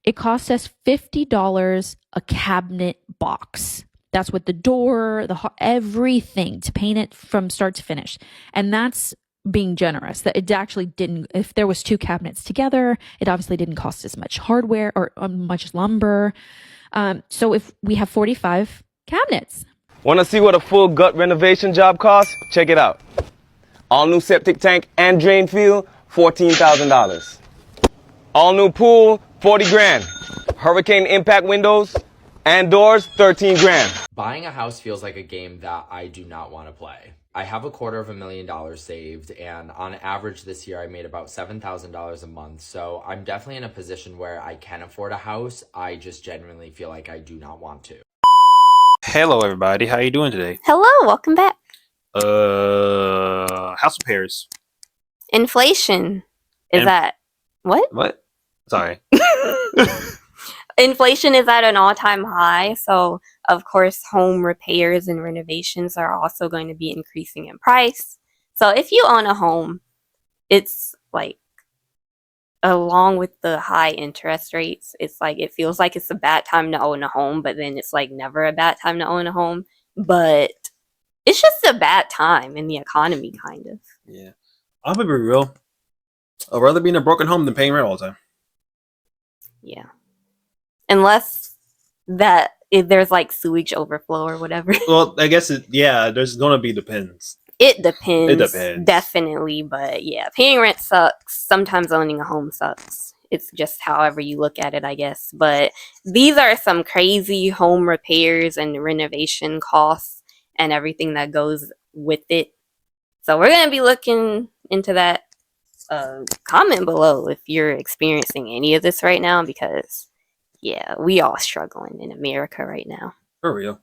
it cost us $50 a cabinet box. That's with the door, everything to paint it from start to finish. And that's being generous. That it actually didn't, if there was 2 cabinets together, it obviously didn't cost as much hardware or much lumber. So if we have 45 cabinets. Want to see what a full gut renovation job costs? Check it out. All new septic tank and drain field, $14,000. All new pool, 40 grand. Hurricane impact windows and doors, 13 grand. Buying a house feels like a game that I do not want to play. I have $250,000 saved, and on average this year I made about $7,000 a month. So I'm definitely in a position where I can afford a house. I just genuinely feel like I do not want to. Hello, everybody. How you doing today? Hello, welcome back. House repairs. Inflation is at what? What? Sorry. Inflation is at an all-time high, so of course home repairs and renovations are also going to be increasing in price. So if you own a home, it's like, along with the high interest rates, it's like it feels like it's a bad time to own a home, but then it's like never a bad time to own a home. But it's just a bad time in the economy, kind of. Yeah. I'm gonna be real. I'd rather be in a broken home than paying rent all the time. Yeah. Unless that if there's like sewage overflow or whatever. Well, I guess there's gonna be depends. It depends. It depends. Definitely, but yeah, paying rent sucks. Sometimes owning a home sucks. It's just however you look at it, I guess. But these are some crazy home repairs and renovation costs and everything that goes with it. So we're gonna be looking into that. Comment below if you're experiencing any of this right now, because yeah, we all struggling in America right now. For real.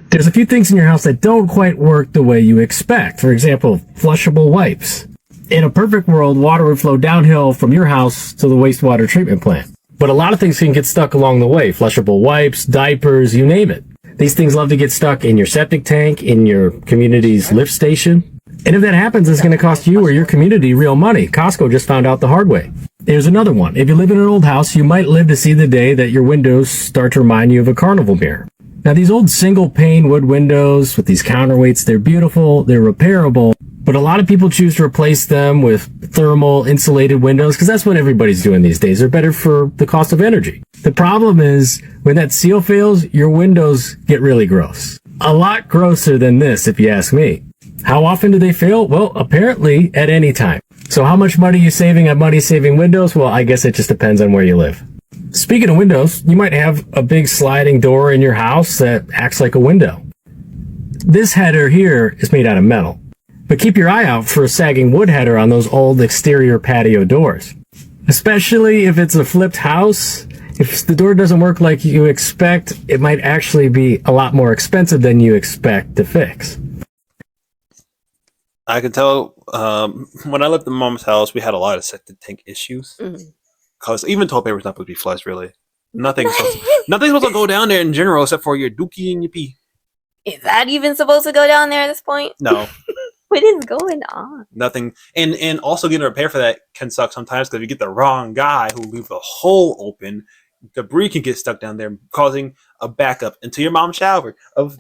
There's a few things in your house that don't quite work the way you expect. For example, flushable wipes. In a perfect world, water would flow downhill from your house to the wastewater treatment plant. But a lot of things can get stuck along the way. Flushable wipes, diapers, you name it. These things love to get stuck in your septic tank, in your community's lift station. And if that happens, it's going to cost you or your community real money. Costco just found out the hard way. Here's another one. If you live in an old house, you might live to see the day that your windows start to remind you of a carnival mirror. Now, these old single-pane wood windows with these counterweights, they're beautiful, they're repairable, but a lot of people choose to replace them with thermal insulated windows because that's what everybody's doing these days. They're better for the cost of energy. The problem is, when that seal fails, your windows get really gross. A lot grosser than this, if you ask me. How often do they fail? Well, apparently at any time. So how much money are you saving on money-saving windows? Well, I guess it just depends on where you live. Speaking of windows, you might have a big sliding door in your house that acts like a window. This header here is made out of metal, but keep your eye out for a sagging wood header on those old exterior patio doors. Especially if it's a flipped house, if the door doesn't work like you expect, it might actually be a lot more expensive than you expect to fix. I can tell when I lived in Mom's house, we had a lot of septic tank issues. Because even toilet paper's not supposed to be flushed, really. Nothing's supposed to go down there in general except for your dookie and your pee. Is that even supposed to go down there at this point? No. What is going on? Nothing. And also getting a repair for that can suck sometimes because if you get the wrong guy who leaves the hole open, debris can get stuck down there, causing a backup into your mom's shower of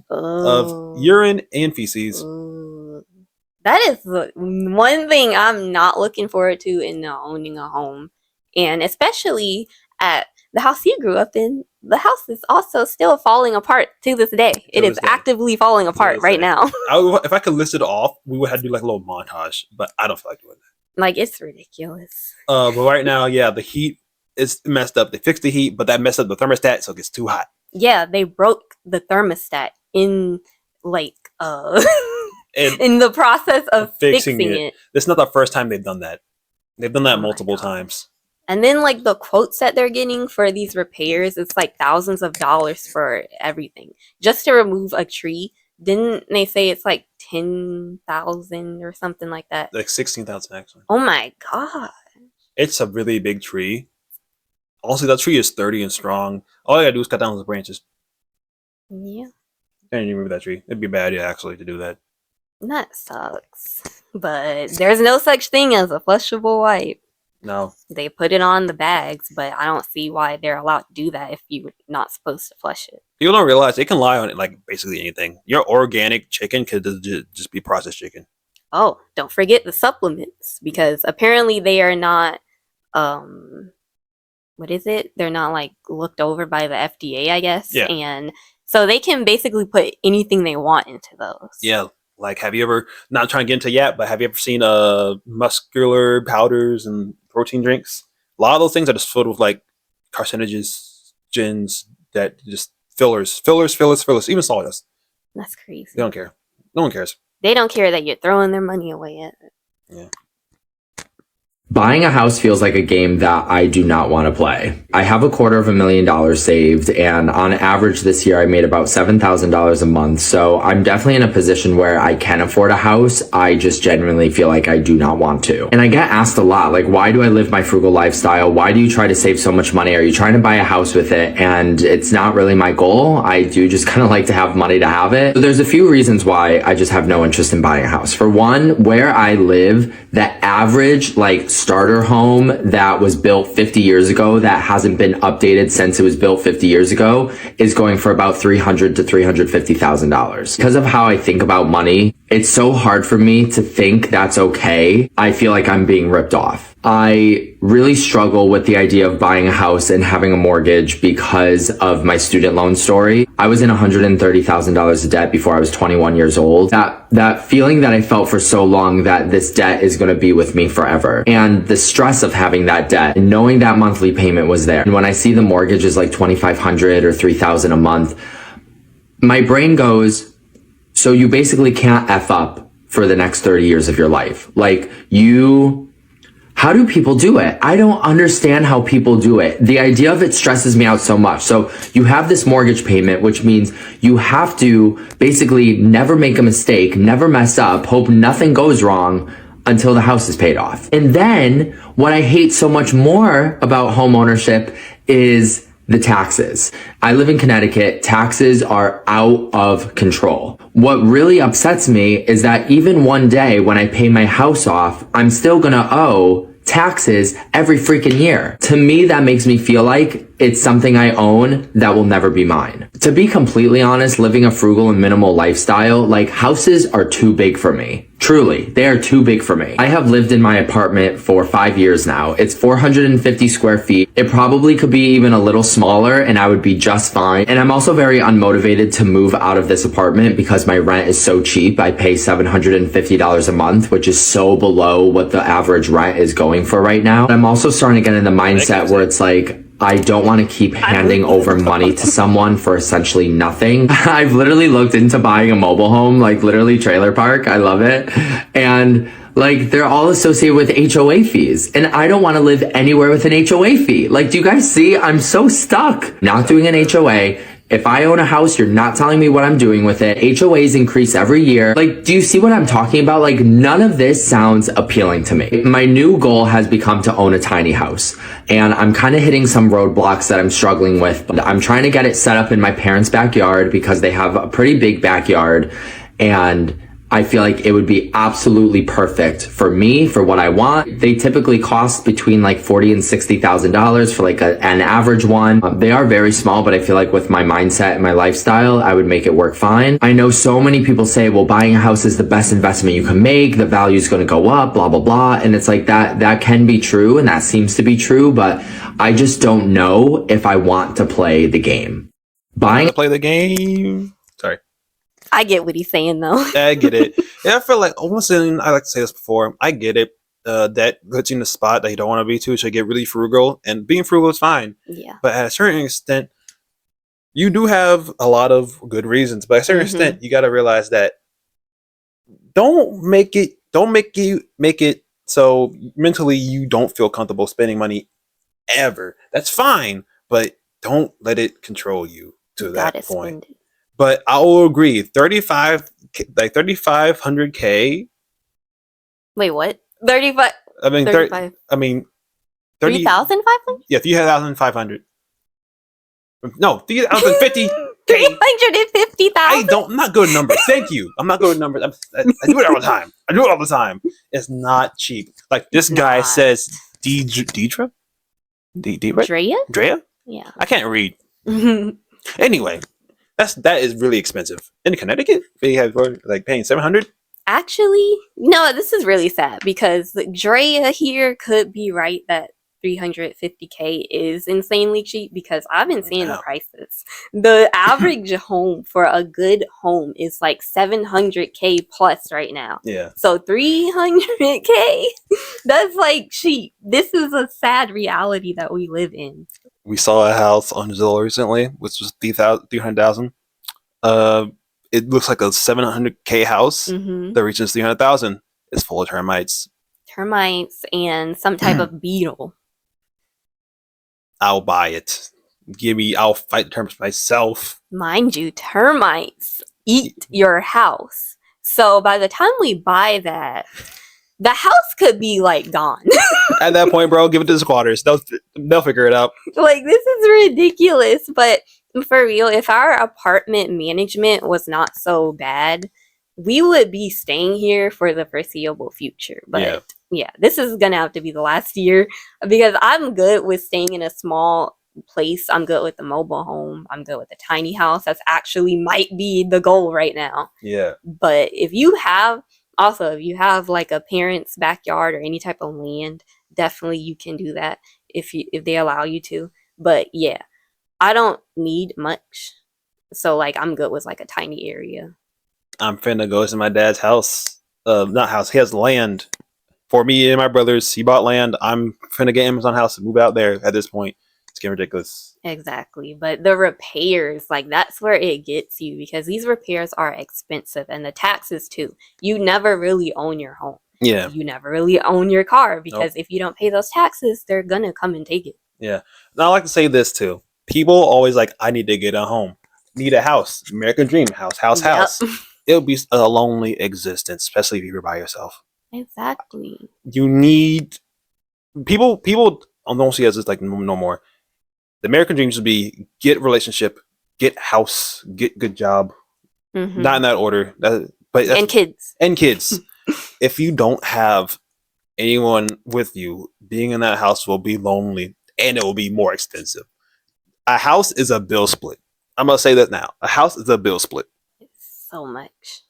urine and feces. That is the one thing I'm not looking forward to in owning a home. And especially at the house you grew up in, the house is also still falling apart to this day. It is actively falling apart right now. If I could list it off, we would have to do like a little montage, but I don't feel like doing that. Like, it's ridiculous. But right now, yeah, the heat is messed up. They fixed the heat, but that messed up the thermostat, so it gets too hot. Yeah, they broke the thermostat in like in the process of fixing it. This is not the first time they've done that. They've done that multiple times. And then like the quotes that they're getting for these repairs, it's like thousands of dollars for everything. Just to remove a tree. Didn't they say it's like 10,000 or something like that? Like 16,000 actually. Oh my god. It's a really big tree. Also, that tree is sturdy and strong. All you gotta do is cut down those branches. Yeah. And you remove that tree. It'd be a bad idea actually to do that. That sucks. But there's no such thing as a flushable wipe. No. They put it on the bags, but I don't see why they're allowed to do that if you're not supposed to flush it. People don't realize they can lie on it like basically anything. Your organic chicken could just be processed chicken. Oh, don't forget the supplements, because apparently they are not what is it? They're not like looked over by the FDA, I guess. Yeah. And so they can basically put anything they want into those. Yeah. Like, have you ever, not trying to get into yet, but have you ever seen muscular powders and protein drinks? A lot of those things are just filled with like carcinogens that just fillers, even sawdust. That's crazy. They don't care. No one cares. They don't care that you're throwing their money away at it. Yeah. Buying a house feels like a game that I do not want to play. I have $250,000 saved, and on average this year I made about $7,000 a month. So I'm definitely in a position where I can afford a house. I just genuinely feel like I do not want to. And I get asked a lot, like, why do I live my frugal lifestyle? Why do you try to save so much money? Are you trying to buy a house with it? And it's not really my goal. I do just kind of like to have money to have it. So there's a few reasons why I just have no interest in buying a house. For one, where I live, the average like starter home that was built 50 years ago that hasn't been updated since it was built 50 years ago is going for about $300,000 to $350,000. Because of how I think about money, it's so hard for me to think that's okay. I feel like I'm being ripped off. I really struggle with the idea of buying a house and having a mortgage because of my student loan story. I was in $130,000 of debt before I was 21 years old. That feeling that I felt for so long that this debt is going to be with me forever. And the stress of having that debt and knowing that monthly payment was there. And when I see the mortgage is like $2,500 or $3,000 a month, my brain goes, so you basically can't F up for the next 30 years of your life. Like how do people do it? I don't understand how people do it. The idea of it stresses me out so much. So you have this mortgage payment, which means you have to basically never make a mistake, never mess up, hope nothing goes wrong until the house is paid off. And then what I hate so much more about home ownership is the taxes. I live in Connecticut. Taxes are out of control. What really upsets me is that even one day when I pay my house off, I'm still gonna owe taxes every freaking year. To me, that makes me feel like it's something I own that will never be mine. To be completely honest, living a frugal and minimal lifestyle, like houses are too big for me. Truly, they are too big for me. I have lived in my apartment for 5 years now. It's 450 square feet. It probably could be even a little smaller and I would be just fine. And I'm also very unmotivated to move out of this apartment because my rent is so cheap. I pay $750 a month, which is so below what the average rent is going for right now. I'm also starting to get in the mindset where it's like, I don't want to keep handing over money to someone for essentially nothing. I've literally looked into buying a mobile home, like literally trailer park. I love it. And like they're all associated with HOA fees. And I don't want to live anywhere with an HOA fee. Like, do you guys see? I'm so stuck not doing an HOA. If I own a house, you're not telling me what I'm doing with it. HOAs increase every year. Like, do you see what I'm talking about? Like, none of this sounds appealing to me. My new goal has become to own a tiny house. And I'm kind of hitting some roadblocks that I'm struggling with. But I'm trying to get it set up in my parents' backyard because they have a pretty big backyard. And I feel like it would be absolutely perfect for me, for what I want. They typically cost between like $40,000 and $60,000 for like an average one. They are very small, but I feel like with my mindset and my lifestyle, I would make it work fine. I know so many people say, well, buying a house is the best investment you can make. The value is going to go up, blah, blah, blah. And it's like that can be true. And that seems to be true, but I just don't know if I want to play the game. Play the game. Sorry. I get what he's saying though. I get it. Yeah, I feel like almost in, I like to say this before, I get it. That puts you in a spot that you don't want to be to, so you get really frugal. And being frugal is fine. Yeah. But at a certain extent, you do have a lot of good reasons. But at a certain extent, you got to realize that don't make it so mentally you don't feel comfortable spending money ever. That's fine, but don't let it control you to that point. But I will agree, 3,500K. Wait, what? 35. I mean, 35. 3,500. Yeah, 3,500. No, 3,050K. 350,000. I'm not good at numbers. Thank you. I'm not good at numbers. I do it all the time. It's not cheap. Like this guy says, Deidre? Drea? Drea? Yeah. I can't read. Anyway, that is really expensive. In Connecticut, they have like paying $700. Actually, no, this is really sad because Drea here could be right that 350K is insanely cheap because I've been seeing the Wow. prices. The average home for a good home is like 700K plus right now. Yeah. So 300K, that's like cheap. This is a sad reality that we live in. We saw a house on Zillow recently, which was 300,000. It looks like a 700K house Mm-hmm. that reaches 300,000. It's full of termites. Termites and some type of beetle. I'll buy it. I'll fight the termites myself. Mind you, termites eat your house. So by the time we buy that, the house could be like gone. At that point, bro, give it to the squatters. They'll figure it out. Like, this is ridiculous. But for real, if our apartment management was not so bad, we would be staying here for the foreseeable future. But yeah, this is gonna have to be the last year because I'm good with staying in a small place. I'm good with the mobile home. I'm good with the tiny house. That's actually might be the goal right now. Yeah. But if you have like a parent's backyard or any type of land, definitely you can do that if they allow you to. But yeah, I don't need much. So like I'm good with like a tiny area. I'm finna go to my dad's house. Not house. He has land. For me and my brothers, he bought land. I'm finna get Amazon house and move out there at this point. It's getting ridiculous. Exactly. But the repairs, like that's where it gets you because these repairs are expensive and the taxes too. You never really own your home. Yeah. You never really own your car because if you don't pay those taxes, they're gonna come and take it. Yeah. Now I like to say this too. People always like, I need to get a home. Need a house. American dream. House. It'll be a lonely existence, especially if you're by yourself. Exactly. You need people don't see it as just like no more. The American dream should be get relationship, get house, get good job. Mm-hmm. Not in that order. And kids. And kids. If you don't have anyone with you, being in that house will be lonely and it will be more expensive. A house is a bill split. I'm gonna say that now. A house is a bill split. So much.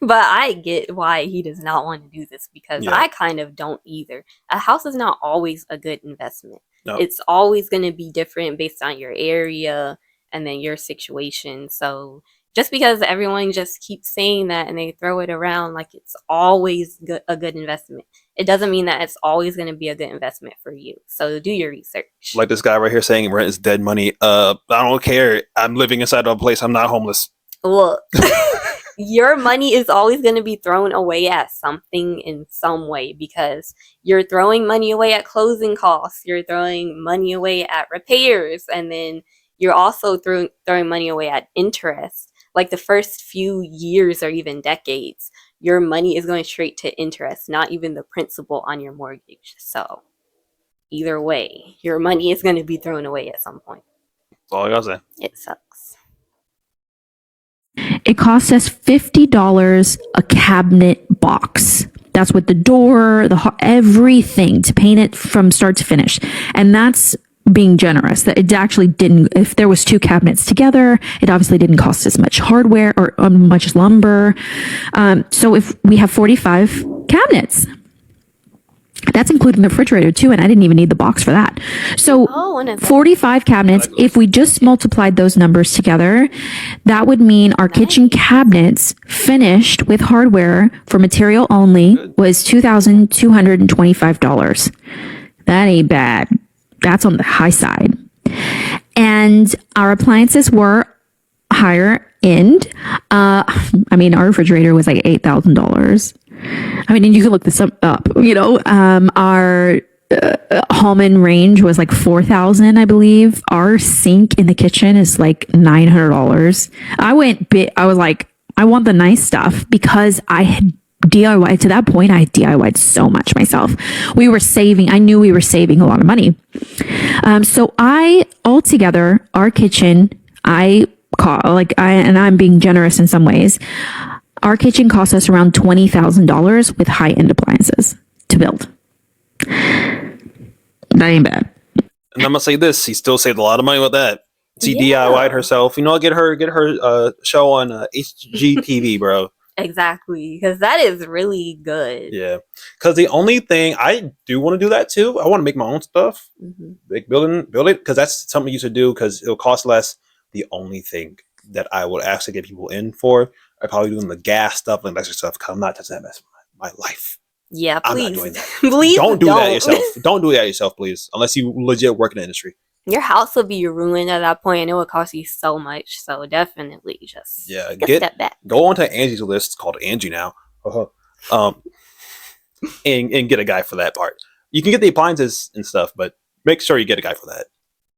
But I get why he does not want to do this because I kind of don't either. A house is not always a good investment. No. It's always going to be different based on your area and then your situation. So just because everyone just keeps saying that and they throw it around like it's always a good investment, it doesn't mean that it's always going to be a good investment for you. So do your research. Like this guy right here saying rent is dead money. I don't care. I'm living inside of a place. I'm not homeless. Look. Your money is always going to be thrown away at something in some way because you're throwing money away at closing costs. You're throwing money away at repairs. And then you're also throwing money away at interest. Like the first few years or even decades, your money is going straight to interest, not even the principal on your mortgage. So either way, your money is going to be thrown away at some point. That's all I gotta say. It sucks. It costs us $50 a cabinet box. That's with the door, everything to paint it from start to finish. And that's being generous. That it actually didn't, if there was 2 cabinets together, it obviously didn't cost as much hardware or much lumber. So if we have 45 cabinets, that's including the refrigerator too, and I didn't even need the box for that. So 45 cabinets, if we just multiplied those numbers together, that would mean our kitchen cabinets finished with hardware for material only was $2,225. That ain't bad. That's on the high side. And our appliances were higher end. Our refrigerator was like $8,000. And you can look this up. Our Hallman range was like $4,000, I believe. Our sink in the kitchen is like $900. I was like, I want the nice stuff because I had DIY. To that point, I DIY'd so much myself. We were saving. I knew we were saving a lot of money. So altogether, our kitchen, I'm being generous in some ways. Our kitchen cost us around $20,000 with high-end appliances to build. That ain't bad. And I'm gonna say this: he still saved a lot of money with that. She DIY'd herself. You know, get her show on HGTV, bro. Exactly, because that is really good. Yeah, because the only thing I do want to do that too. I want to make my own stuff, like build it, because that's something you should do because it'll cost less. The only thing that I would actually get people in for, I probably doing the gas stuff and electric stuff. Because I'm not touching that mess with my life. Yeah, please. I'm not doing that. Please don't do that yourself. Don't do that yourself, please. Unless you legit work in the industry. Your house will be ruined at that point, and it will cost you so much. So definitely, just take a step back. Go onto Angie's list. It's called Angie now. And get a guy for that part. You can get the appliances and stuff, but make sure you get a guy for that.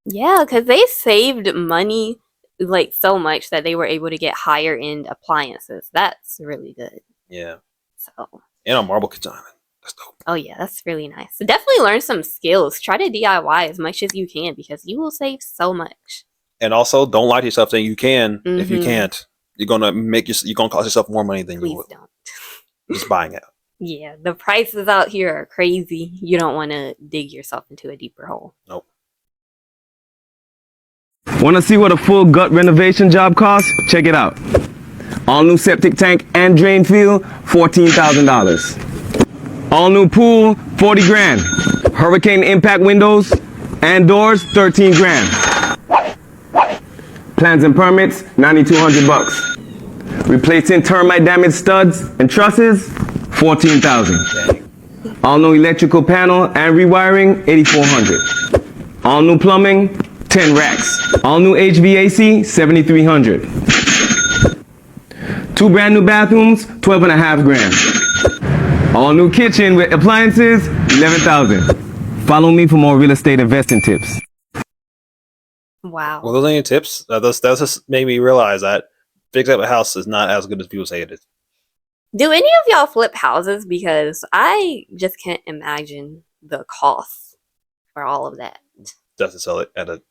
Yeah, because they saved money like so much that they were able to get higher end appliances. That's really good. Yeah. So. And a marble kitchen island. That's dope. Oh yeah, that's really nice. Definitely learn some skills. Try to DIY as much as you can because you will save so much. And also, don't lie to yourself saying you can if you can't. You're gonna cost yourself more money than you would. Please don't. Just buying it. Yeah, the prices out here are crazy. You don't want to dig yourself into a deeper hole. Nope. Want to see what a full gut renovation job costs? Check it out. All new septic tank and drain field, $14,000. All new pool, 40 grand. Hurricane impact windows and doors, 13 grand. Plans and permits, 9,200 bucks. Replacing termite damaged studs and trusses, 14,000. All new electrical panel and rewiring, 8,400. All new plumbing, 10 racks. All new HVAC, 7,300. 2 brand new bathrooms, 12.5 grand. All new kitchen with appliances, 11,000. Follow me for more real estate investing tips. Wow. Well, those ain't tips. That just made me realize that fixing up a house is not as good as people say it is. Do any of y'all flip houses? Because I just can't imagine the cost for all of that. Just to sell it at a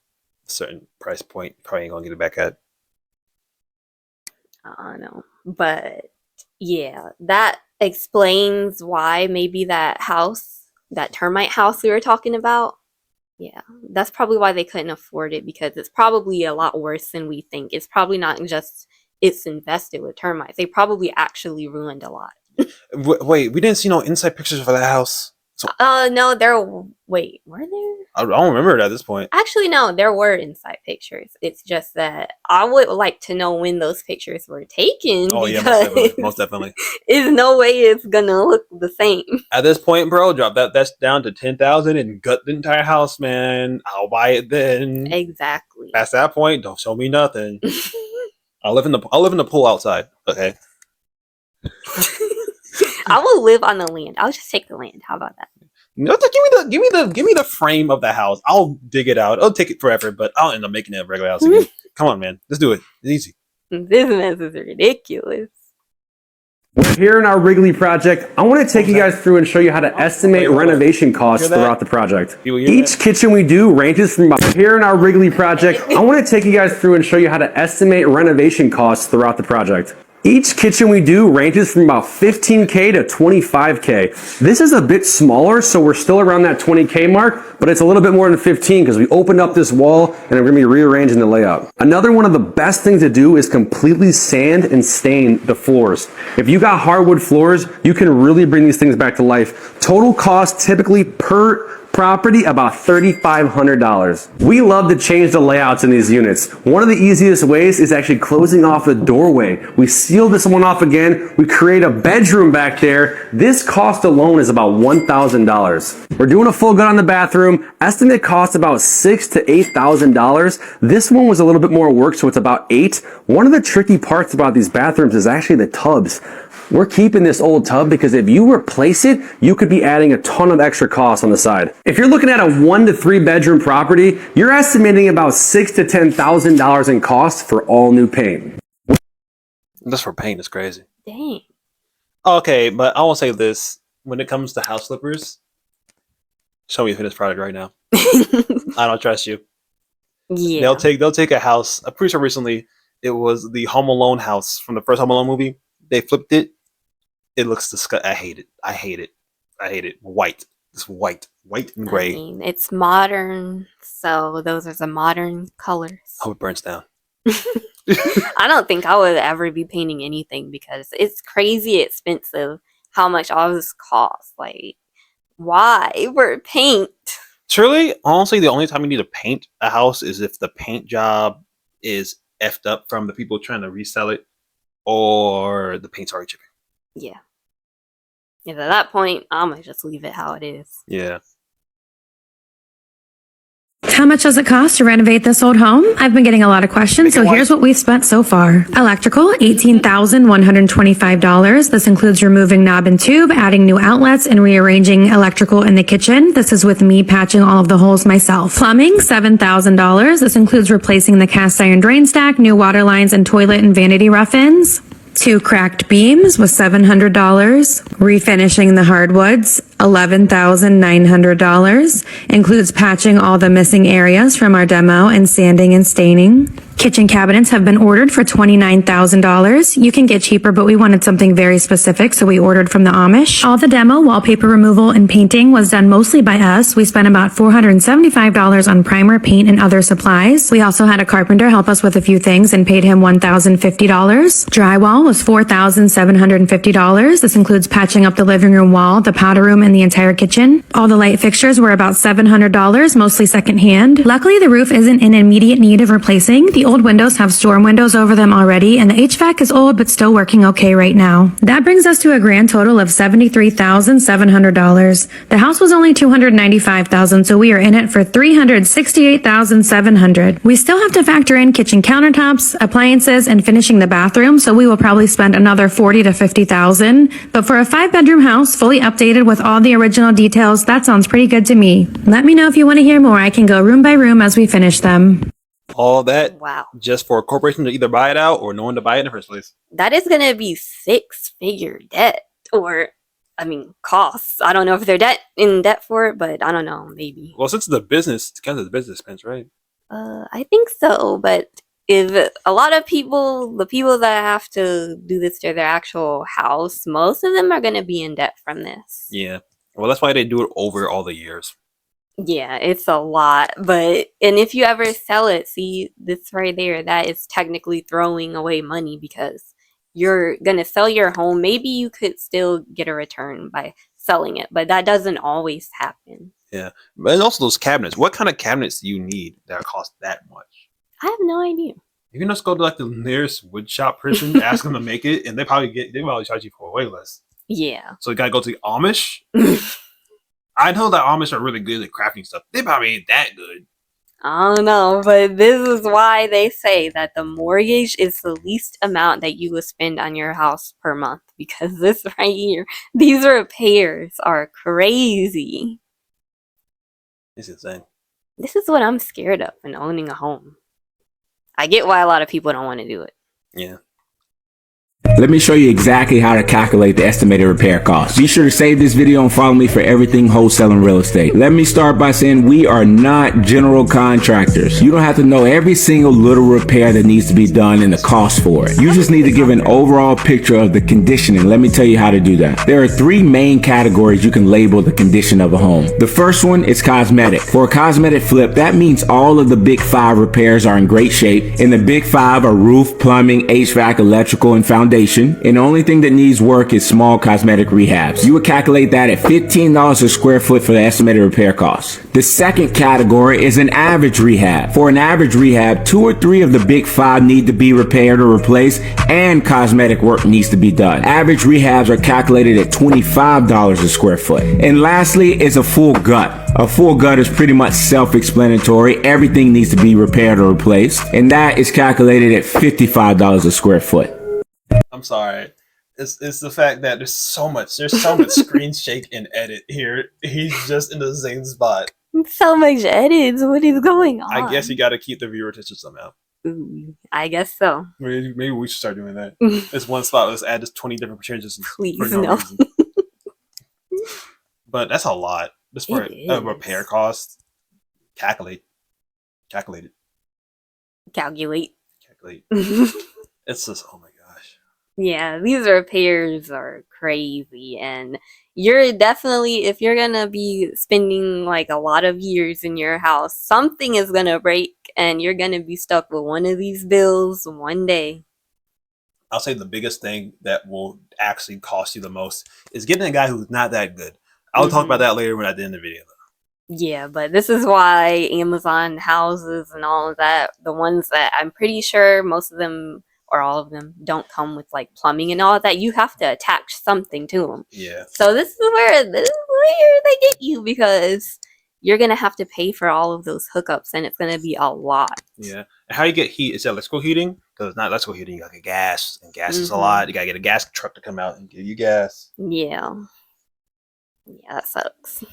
certain price point, probably ain't gonna get it back at. I don't know. But yeah, that explains why maybe that house, that termite house we were talking about, yeah, that's probably why they couldn't afford it because it's probably a lot worse than we think. It's probably not just it's infested with termites. They probably actually ruined a lot. Wait, we didn't see no inside pictures for that house. So, no, wait, were there? I don't remember it at this point. Actually, no, there were inside pictures. It's just that I would like to know when those pictures were taken. Oh yeah, most definitely. There's no way it's gonna look the same. At this point, bro, drop that's down to 10,000 and gut the entire house, man. I'll buy it then. Exactly. Past that point, don't show me nothing. I'll live in the pool outside. Okay. I will live on the land. I'll just take the land. How about that? No, give me the frame of the house. I'll dig it out. It'll take it forever, but I'll end up making it a regular house again. Come on, man. Let's do it. It's easy. This mess is ridiculous. Here in our Wrigley project, I want to take you guys through and show you how to estimate renovation costs throughout the project. Each kitchen we do ranges from about here in our Wrigley project. I want to take you guys through and show you how to estimate renovation costs throughout the project. Each kitchen we do ranges from about 15K to 25K. This is a bit smaller, so we're still around that 20K mark, but it's a little bit more than 15 because we opened up this wall and we're going to be rearranging the layout. Another one of the best things to do is completely sand and stain the floors. If you got hardwood floors, you can really bring these things back to life. Total cost typically per property about $3,500. We love to change the layouts in these units. One of the easiest ways is actually closing off the doorway. We seal this one off again. We create a bedroom back there. This cost alone is about $1,000. We're doing a full gut on the bathroom. Estimate cost about $6,000 to $8,000. This one was a little bit more work, so it's about $8,000. One of the tricky parts about these bathrooms is actually the tubs. We're keeping this old tub because if you replace it, you could be adding a ton of extra costs on the side. If you're looking at a 1 to 3 bedroom property, you're estimating about $6,000 to $10,000 in costs for all new paint. Just for paint is crazy. Dang. Okay, but I won't say this. When it comes to house flippers, show me a finished product right now. I don't trust you. Yeah. They'll take a house. I'm pretty sure recently it was the Home Alone house from the first Home Alone movie. They flipped it. It looks disgusting. I hate it. White. It's white and I gray. mean, it's modern, so those are the modern colors. Hope it burns down. I don't think I would ever be painting anything because it's crazy expensive how much all this costs. Like, why for paint? Truly, honestly, the only time you need to paint a house is if the paint job is effed up from the people trying to resell it, or the paint's already chipping. Yeah. And at that point, I'm gonna just leave it how it is. Yeah. How much does it cost to renovate this old home? I've been getting a lot of questions, so here's what we've spent so far. Electrical, $18,125. This includes removing knob and tube, adding new outlets, and rearranging electrical in the kitchen. This is with me patching all of the holes myself. Plumbing, $7,000. This includes replacing the cast iron drain stack, new water lines, and toilet and vanity rough-ins. 2 cracked beams was $700. Refinishing the hardwoods, $11,900. Includes patching all the missing areas from our demo and sanding and staining. Kitchen cabinets have been ordered for $29,000. You can get cheaper, but we wanted something very specific, so we ordered from the Amish. All the demo, wallpaper removal, and painting was done mostly by us. We spent about $475 on primer, paint, and other supplies. We also had a carpenter help us with a few things and paid him $1,050. Drywall was $4,750. This includes patching up the living room wall, the powder room, and the entire kitchen. All the light fixtures were about $700, mostly secondhand. Luckily, the roof isn't in immediate need of replacing. The old windows have storm windows over them already, and the HVAC is old but still working okay right now. That brings us to a grand total of $73,700. The house was only $295,000, so we are in it for $368,700. We still have to factor in kitchen countertops, appliances, and finishing the bathroom, so we will probably spend another $40,000 to $50,000. But for a 5-bedroom house, fully updated with all the original details, that sounds pretty good to me. Let me know if you want to hear more. I can go room by room as we finish them. All that Wow. just for a corporation to either buy it out or no one to buy it in the first place. That is gonna be 6-figure debt. Or, I mean, costs. I don't know if they're in debt for it, but I don't know, maybe. Well, since it's the business, it's kind of the business expense, right? I think so, but if a lot of people, the people that have to do this to their actual house, most of them are gonna be in debt from this. Yeah. Well, that's why they do it over all the years. Yeah, it's a lot, and if you ever sell it, see this right there, that is technically throwing away money because you're gonna sell your home. Maybe you could still get a return by selling it, but that doesn't always happen. Yeah. And also those cabinets. What kind of cabinets do you need that cost that much? I have no idea. You can just go to like the nearest wood shop person, ask them to make it, and they probably charge you for way less. Yeah. So you gotta go to the Amish. I know that Amish are really good at crafting stuff. They probably ain't that good. I don't know, but this is why they say that the mortgage is the least amount that you will spend on your house per month, because this right here, these repairs are crazy. It's insane. This is what I'm scared of in owning a home. I get why a lot of people don't want to do it. Yeah. Let me show you exactly how to calculate the estimated repair cost. Be sure to save this video and follow me for everything wholesaling real estate. Let me start by saying we are not general contractors. You don't have to know every single little repair that needs to be done and the cost for it. You just need to give an overall picture of the condition, and let me tell you how to do that. There are 3 main categories you can label the condition of a home. The first one is cosmetic. For a cosmetic flip, that means all of the big 5 repairs are in great shape, and the big 5 are roof, plumbing, HVAC, electrical, and foundation. And the only thing that needs work is small cosmetic rehabs. You would calculate that at $15 a square foot for the estimated repair cost. The second category is an average rehab. For an average rehab, 2 or 3 of the big 5 need to be repaired or replaced, and cosmetic work needs to be done. Average rehabs are calculated at $25 a square foot. And lastly is a full gut. A full gut is pretty much self-explanatory. Everything needs to be repaired or replaced, and that is calculated at $55 a square foot. I'm sorry. It's the fact that there's so much screen shake and edit here. He's just in the same spot. So much edits. What is going on? I guess you got to keep the viewer attention somehow. Ooh, I guess so. Maybe we should start doing that. It's one spot. Let's add just 20 different percentages. Please, for no no. reason. But that's a lot. Just for a repair cost. Calculate. Calculate. It's just, oh my gosh. Yeah, these repairs are crazy, and you're definitely, if you're gonna be spending like a lot of years in your house, something is gonna break, and you're gonna be stuck with one of these bills one day. I'll say the biggest thing that will actually cost you the most is getting a guy who's not that good. I'll talk about Hmm. that later when I end the video. Yeah, but this is why Amazon houses and all of that, the ones that I'm pretty sure most of them or all of them don't come with like plumbing and all of that, you have to attach something to them. Yeah. So this is where they get you, because you're gonna have to pay for all of those hookups, and it's gonna be a lot. Yeah. And how you get heat? Is it electrical heating? Because it's not electrical heating, you gotta get gas, and gas is a Hmm. lot. You gotta get a gas truck to come out and give you gas. Yeah, yeah, that sucks.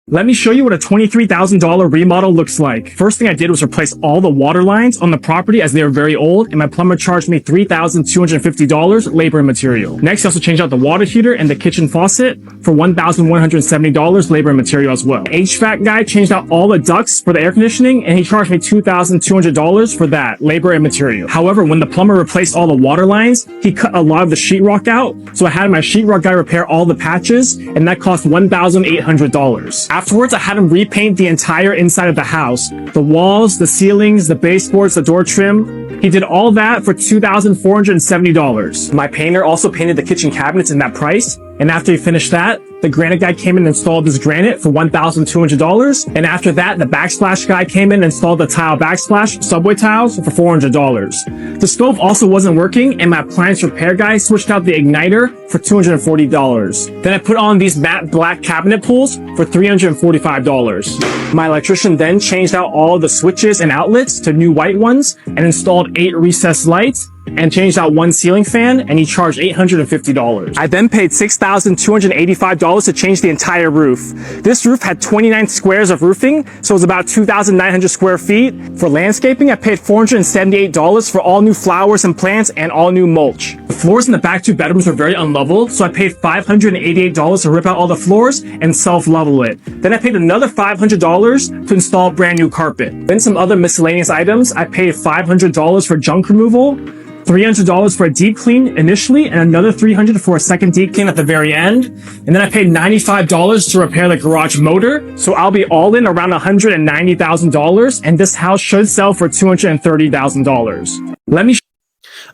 Let me show you what a $23,000 remodel looks like. First thing I did was replace all the water lines on the property as they were very old, and my plumber charged me $3,250 labor and material. Next, I also changed out the water heater and the kitchen faucet for $1,170 labor and material as well. HVAC guy changed out all the ducts for the air conditioning, and he charged me $2,200 for that labor and material. However, when the plumber replaced all the water lines, he cut a lot of the sheetrock out, so I had my sheetrock guy repair all the patches, and that cost $1,800. Afterwards, I had him repaint the entire inside of the house. The walls, the ceilings, the baseboards, the door trim. He did all that for $2,470. My painter also painted the kitchen cabinets in that price. And after he finished that, the granite guy came in and installed this granite for $1,200. And after that, the backsplash guy came in and installed the tile backsplash subway tiles for $400. The stove also wasn't working, and my appliance repair guy switched out the igniter for $240. Then I put on these matte black cabinet pulls for $345. My electrician then changed out all of the switches and outlets to new white ones and installed 8 recessed lights and changed out 1 ceiling fan, and he charged $850. I then paid $6,285 to change the entire roof. This roof had 29 squares of roofing, so it was about 2,900 square feet. For landscaping, I paid $478 for all new flowers and plants and all new mulch. The floors in the back 2 bedrooms were very unlevel, so I paid $588 to rip out all the floors and self-level it. Then I paid another $500 to install brand new carpet. Then some other miscellaneous items, I paid $500 for junk removal, $300 for a deep clean initially, and another $300 for a second deep clean at the very end. And then I paid $95 to repair the garage motor. So I'll be all in around $190,000, and this house should sell for $230,000. Let me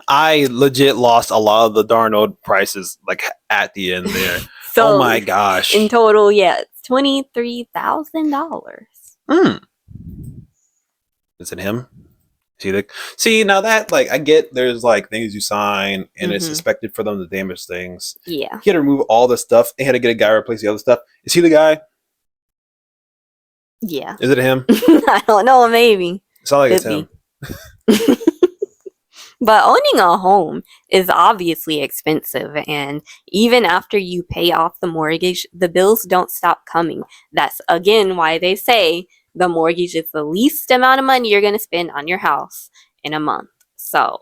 I legit lost a lot of the darn old prices like at the end there. So Oh my gosh. in total, yeah, it's $23,000. Is it him? See, now that like I get there's like things you sign and it's Mhm. expected for them to damage things. Yeah, He had to remove all the stuff. They had to get a guy to replace the other stuff. Is he the guy? yeah. Is it him? I don't know, maybe. It's not like it's Could him. be. But owning a home is obviously expensive, and even after you pay off the mortgage, the bills don't stop coming. That's again why they say the mortgage is the least amount of money you're going to spend on your house in a month. So,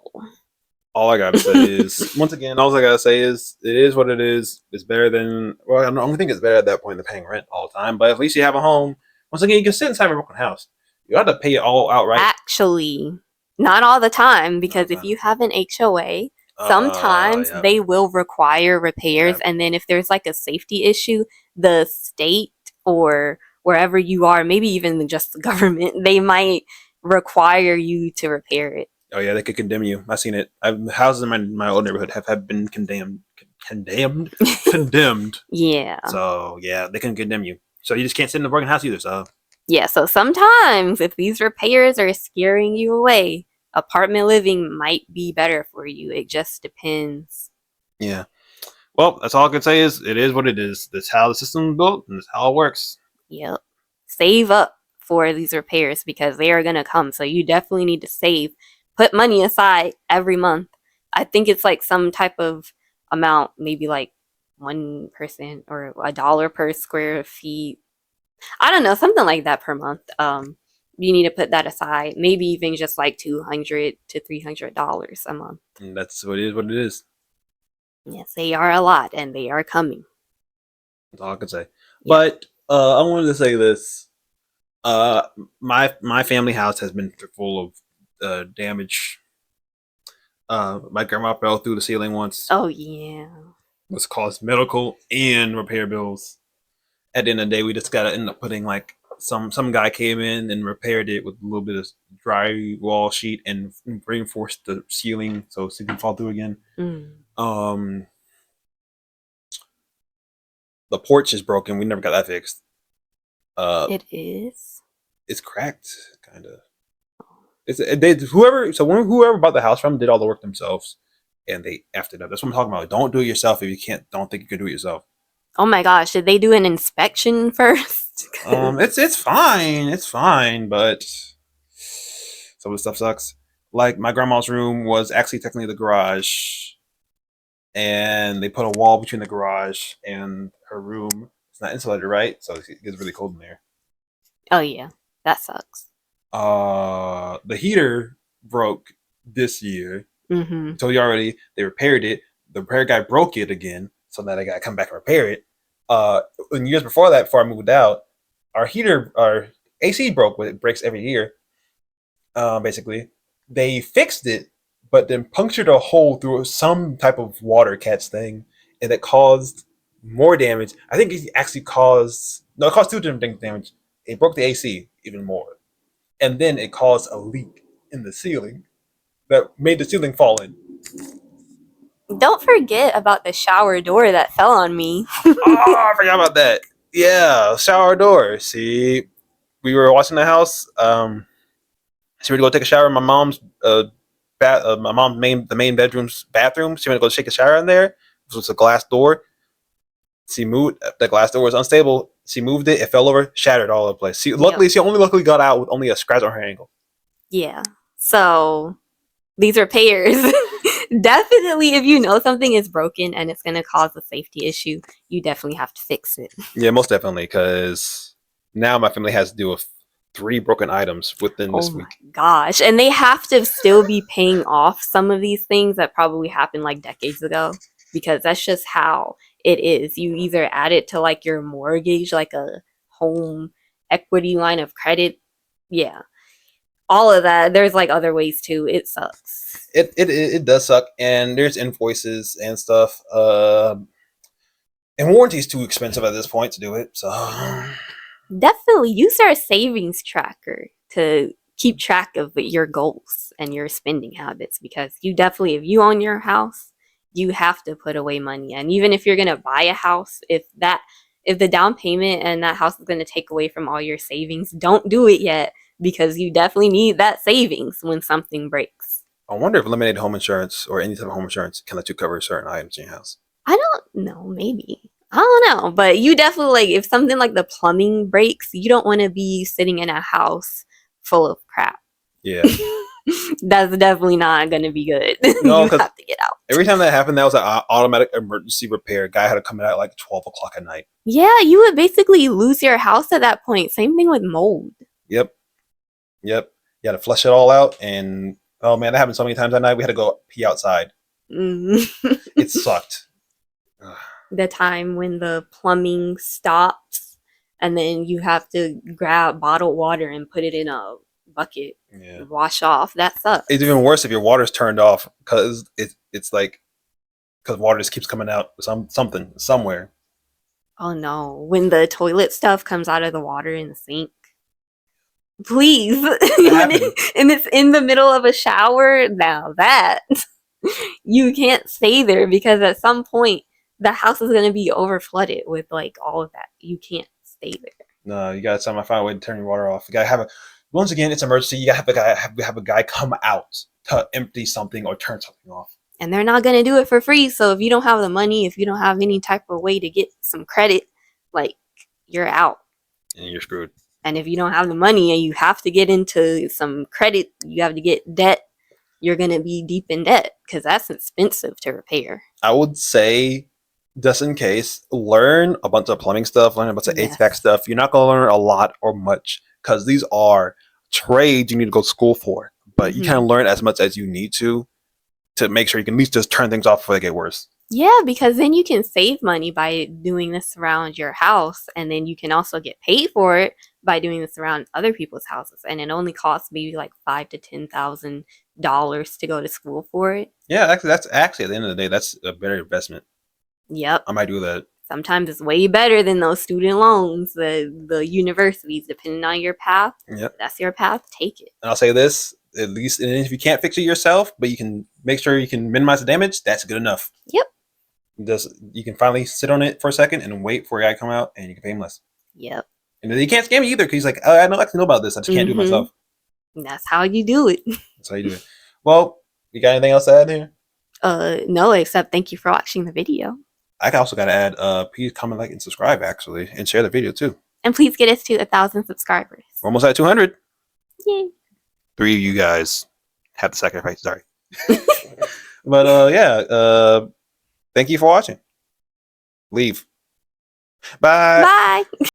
All I gotta say is once again, all I gotta say is it is what it is. It's better than well, I don't think it's better at that point than paying rent all the time, but at least you have a home. Once again, you can sit inside a broken house. You have to pay it all outright. actually, not all the time, because if Okay. you have an HOA, sometimes Yeah. they will require repairs, Yeah. and then if there's like a safety issue, the state or wherever you are, maybe even just the government, they might require you to repair it. Oh yeah, they could condemn you. I've seen it. Houses in my old neighborhood have been condemned. Yeah. So yeah, they can condemn you. So you just can't sit in a broken house either. So Yeah, so sometimes if these repairs are scaring you away, apartment living might be better for you. It just depends. yeah. Well, that's all I can say is it is what it is. That's how the system is built and that's how it works. Yep. Save up for these repairs because they are going to come. So you definitely need to save. Put money aside every month. I think it's like some type of amount, maybe like 1% or $1 per square feet. I don't know, something like that per month. You need to put that aside. Maybe even just like $200 to $300 a month. And that's what it is. What it is. Yes, they are a lot, and they are coming. That's all I can say. Yeah. But I wanted to say this. My family house has been full of damage. My grandma fell through the ceiling once. Oh yeah. Was caused medical and repair bills. At the end of the day, we just gotta end up putting like some guy came in and repaired it with a little bit of drywall sheet and reinforced the ceiling so it didn't fall through again. Mm. The porch is broken. We never got that fixed. It is. It's cracked, kind of. Whoever bought the house from did all the work themselves, and they effed it up. That's what I'm talking about. Don't do it yourself if you can't. Don't think you can do it yourself. Oh my gosh, did they do an inspection first? It's fine. It's fine, but some of the stuff sucks. Like my grandma's room was actually technically the garage, and they put a wall between the garage and her room. It's not insulated, right? So it gets really cold in there. Oh yeah, that sucks. The heater broke this year. Mm-hmm. Told you already. They repaired it. The repair guy broke it again, so now they got to come back and repair it. In years before that, before I moved out, our AC broke. It breaks every year. Basically, they fixed it, but then punctured a hole through some type of water catch thing, and it caused more damage. I think it actually caused two different things damage. It broke the AC even more, and then it caused a leak in the ceiling that made the ceiling fall in. Don't forget about the shower door that fell on me. Oh, I forgot about that. Yeah, shower door. See, we were watching the house. She went to go take a shower in my mom's the main bedroom's bathroom. She went to go take a shower in there. It was a glass door. She moved the glass door was unstable. She moved it. It fell over, shattered all over the place. She luckily got out with only a scratch on her ankle. Yeah. So these repairs, definitely, if you know something is broken and it's going to cause a safety issue, you definitely have to fix it. Yeah, most definitely, because now my family has to deal with 3 broken items within this week. Oh my gosh. And they have to still be paying off some of these things that probably happened like decades ago, because that's just how it is. You either add it to like your mortgage, like a home equity line of credit. Yeah. All of that. There's like other ways too. It sucks. It does suck, and there's invoices and stuff. And warranty is too expensive at this point to do it. So Definitely use our savings tracker to keep track of your goals and your spending habits, because you definitely, if you own your house, you have to put away money. And even if you're going to buy a house, if the down payment and that house is going to take away from all your savings, don't do it yet, because you definitely need that savings when something breaks. I wonder if eliminated home insurance or any type of home insurance can let you cover certain items in your house. I don't know, maybe. I don't know, but you definitely, like, if something like the plumbing breaks, you don't want to be sitting in a house full of crap. Yeah. That's definitely not going to be good. No, you have to get out. Every time that happened, that was an automatic emergency repair. Guy had to come out at like 12 o'clock at night. Yeah, you would basically lose your house at that point. Same thing with mold. Yep. You had to flush it all out, and oh man, that happened so many times that night. We had to go pee outside. It sucked. The time when the plumbing stops, and then you have to grab bottled water and put it in a bucket, wash off. That sucks. It's even worse if your water's turned off, because it's like, because water just keeps coming out something somewhere. Oh no, when the toilet stuff comes out of the water in the sink. Please. And it's in the middle of a shower. Now that you can't stay there, because at some point the house is going to be over flooded with like all of that. You can't stay there. No, you got to find a way to turn your water off. You got to have once again, it's emergency. You got to have a guy come out to empty something or turn something off. And they're not going to do it for free. So if you don't have the money, if you don't have any type of way to get some credit, like, you're out. And you're screwed. And if you don't have the money and you have to get into some credit, you have to get debt, you're going to be deep in debt, because that's expensive to repair. I would say, just in case, learn a bunch of plumbing stuff, learn a bunch of HVAC stuff. You're not going to learn a lot or much, because these are trades you need to go to school for. But you can learn as much as you need to make sure you can at least just turn things off before they get worse. Yeah, because then you can save money by doing this around your house, and then you can also get paid for it by doing this around other people's houses, and it only costs maybe like $5,000 to $10,000 to go to school for it. Yeah, actually, that's actually at the end of the day, that's a better investment. Yep. I might do that. Sometimes it's way better than those student loans, the universities, depending on your path. Yep. That's your path, take it. And I'll say this, at least, and if you can't fix it yourself, but you can make sure you can minimize the damage, that's good enough. Yep. You can finally sit on it for a second and wait for a guy to come out, and you can pay him less. Yep. And then he can't scam you either, because he's like, oh, I don't actually know about this. I just can't do it myself. That's how you do it. That's how you do it. Well, you got anything else to add here? No, except thank you for watching the video. I also got to add, please comment, like, and subscribe, actually, and share the video, too. And please get us to 1,000 subscribers. We're almost at 200. Yay. 3 of you guys have the sacrifice. Sorry. But, yeah, thank you for watching. Leave. Bye. Bye.